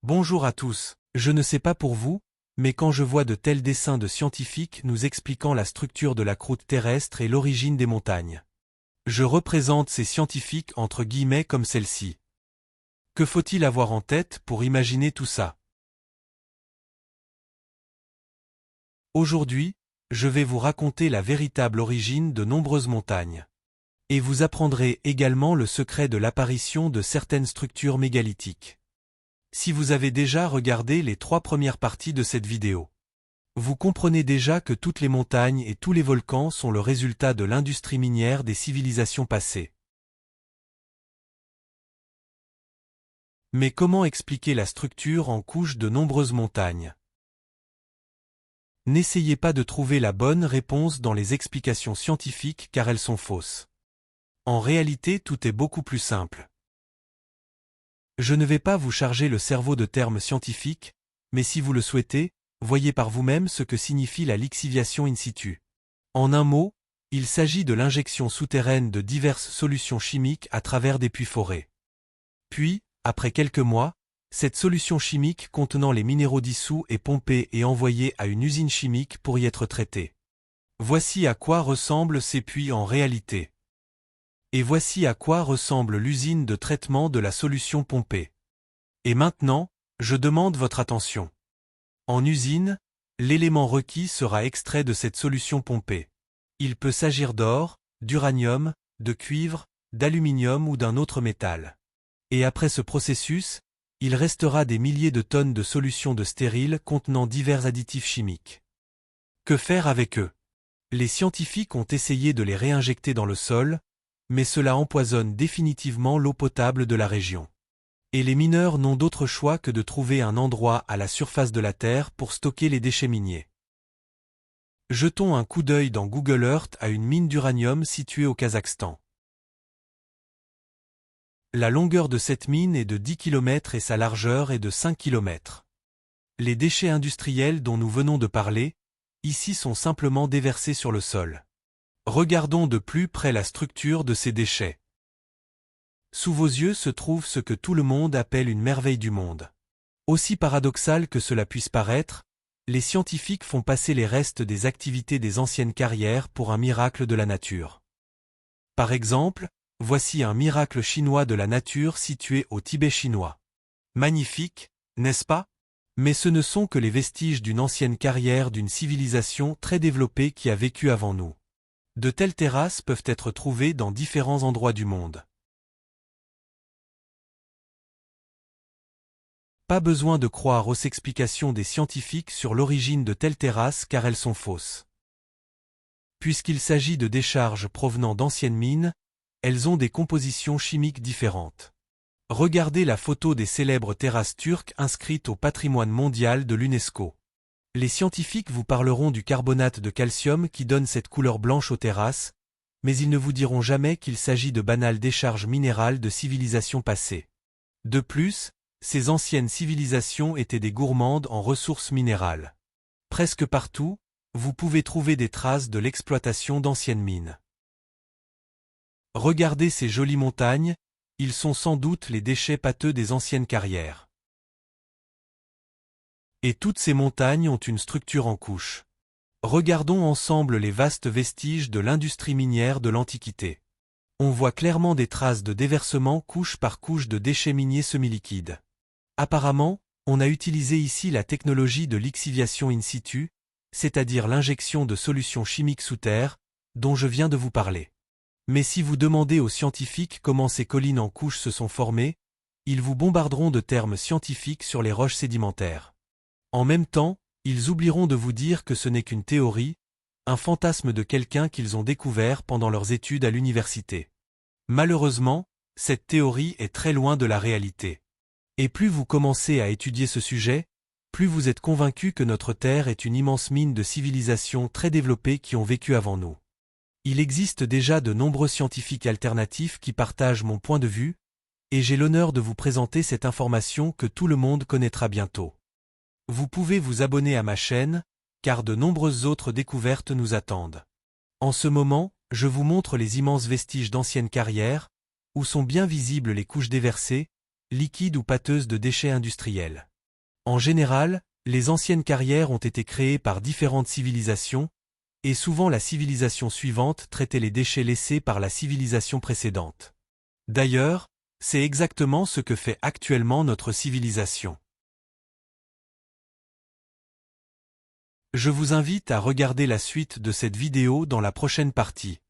Bonjour à tous, je ne sais pas pour vous, mais quand je vois de tels dessins de scientifiques nous expliquant la structure de la croûte terrestre et l'origine des montagnes, je représente ces scientifiques entre guillemets comme celle-ci. Que faut-il avoir en tête pour imaginer tout ça? Aujourd'hui, je vais vous raconter la véritable origine de nombreuses montagnes. Et vous apprendrez également le secret de l'apparition de certaines structures mégalithiques. Si vous avez déjà regardé les 3 premières parties de cette vidéo, vous comprenez déjà que toutes les montagnes et tous les volcans sont le résultat de l'industrie minière des civilisations passées. Mais comment expliquer la structure en couches de nombreuses montagnes? N'essayez pas de trouver la bonne réponse dans les explications scientifiques car elles sont fausses. En réalité, tout est beaucoup plus simple. Je ne vais pas vous charger le cerveau de termes scientifiques, mais si vous le souhaitez, voyez par vous-même ce que signifie la lixiviation in situ. En un mot, il s'agit de l'injection souterraine de diverses solutions chimiques à travers des puits forés. Puis, après quelques mois, cette solution chimique contenant les minéraux dissous est pompée et envoyée à une usine chimique pour y être traitée. Voici à quoi ressemblent ces puits en réalité. Et voici à quoi ressemble l'usine de traitement de la solution pompée. Et maintenant, je demande votre attention. En usine, l'élément requis sera extrait de cette solution pompée. Il peut s'agir d'or, d'uranium, de cuivre, d'aluminium ou d'un autre métal. Et après ce processus, il restera des milliers de tonnes de solutions de stériles contenant divers additifs chimiques. Que faire avec eux? Les scientifiques ont essayé de les réinjecter dans le sol, mais cela empoisonne définitivement l'eau potable de la région. Et les mineurs n'ont d'autre choix que de trouver un endroit à la surface de la Terre pour stocker les déchets miniers. Jetons un coup d'œil dans Google Earth à une mine d'uranium située au Kazakhstan. La longueur de cette mine est de 10 km et sa largeur est de 5 km. Les déchets industriels dont nous venons de parler, ici sont simplement déversés sur le sol. Regardons de plus près la structure de ces déchets. Sous vos yeux se trouve ce que tout le monde appelle une merveille du monde. Aussi paradoxal que cela puisse paraître, les scientifiques font passer les restes des activités des anciennes carrières pour un miracle de la nature. Par exemple, voici un miracle chinois de la nature situé au Tibet chinois. Magnifique, n'est-ce pas? Mais ce ne sont que les vestiges d'une ancienne carrière d'une civilisation très développée qui a vécu avant nous. De telles terrasses peuvent être trouvées dans différents endroits du monde. Pas besoin de croire aux explications des scientifiques sur l'origine de telles terrasses car elles sont fausses. Puisqu'il s'agit de décharges provenant d'anciennes mines, elles ont des compositions chimiques différentes. Regardez la photo des célèbres terrasses turques inscrites au patrimoine mondial de l'UNESCO. Les scientifiques vous parleront du carbonate de calcium qui donne cette couleur blanche aux terrasses, mais ils ne vous diront jamais qu'il s'agit de banales décharges minérales de civilisations passées. De plus, ces anciennes civilisations étaient des gourmandes en ressources minérales. Presque partout, vous pouvez trouver des traces de l'exploitation d'anciennes mines. Regardez ces jolies montagnes, ils sont sans doute les déchets pâteux des anciennes carrières. Et toutes ces montagnes ont une structure en couches. Regardons ensemble les vastes vestiges de l'industrie minière de l'Antiquité. On voit clairement des traces de déversement couche par couche de déchets miniers semi-liquides. Apparemment, on a utilisé ici la technologie de lixiviation in situ, c'est-à-dire l'injection de solutions chimiques sous terre, dont je viens de vous parler. Mais si vous demandez aux scientifiques comment ces collines en couches se sont formées, ils vous bombarderont de termes scientifiques sur les roches sédimentaires. En même temps, ils oublieront de vous dire que ce n'est qu'une théorie, un fantasme de quelqu'un qu'ils ont découvert pendant leurs études à l'université. Malheureusement, cette théorie est très loin de la réalité. Et plus vous commencez à étudier ce sujet, plus vous êtes convaincu que notre Terre est une immense mine de civilisations très développées qui ont vécu avant nous. Il existe déjà de nombreux scientifiques alternatifs qui partagent mon point de vue, et j'ai l'honneur de vous présenter cette information que tout le monde connaîtra bientôt. Vous pouvez vous abonner à ma chaîne, car de nombreuses autres découvertes nous attendent. En ce moment, je vous montre les immenses vestiges d'anciennes carrières, où sont bien visibles les couches déversées, liquides ou pâteuses de déchets industriels. En général, les anciennes carrières ont été créées par différentes civilisations, et souvent la civilisation suivante traitait les déchets laissés par la civilisation précédente. D'ailleurs, c'est exactement ce que fait actuellement notre civilisation. Je vous invite à regarder la suite de cette vidéo dans la prochaine partie.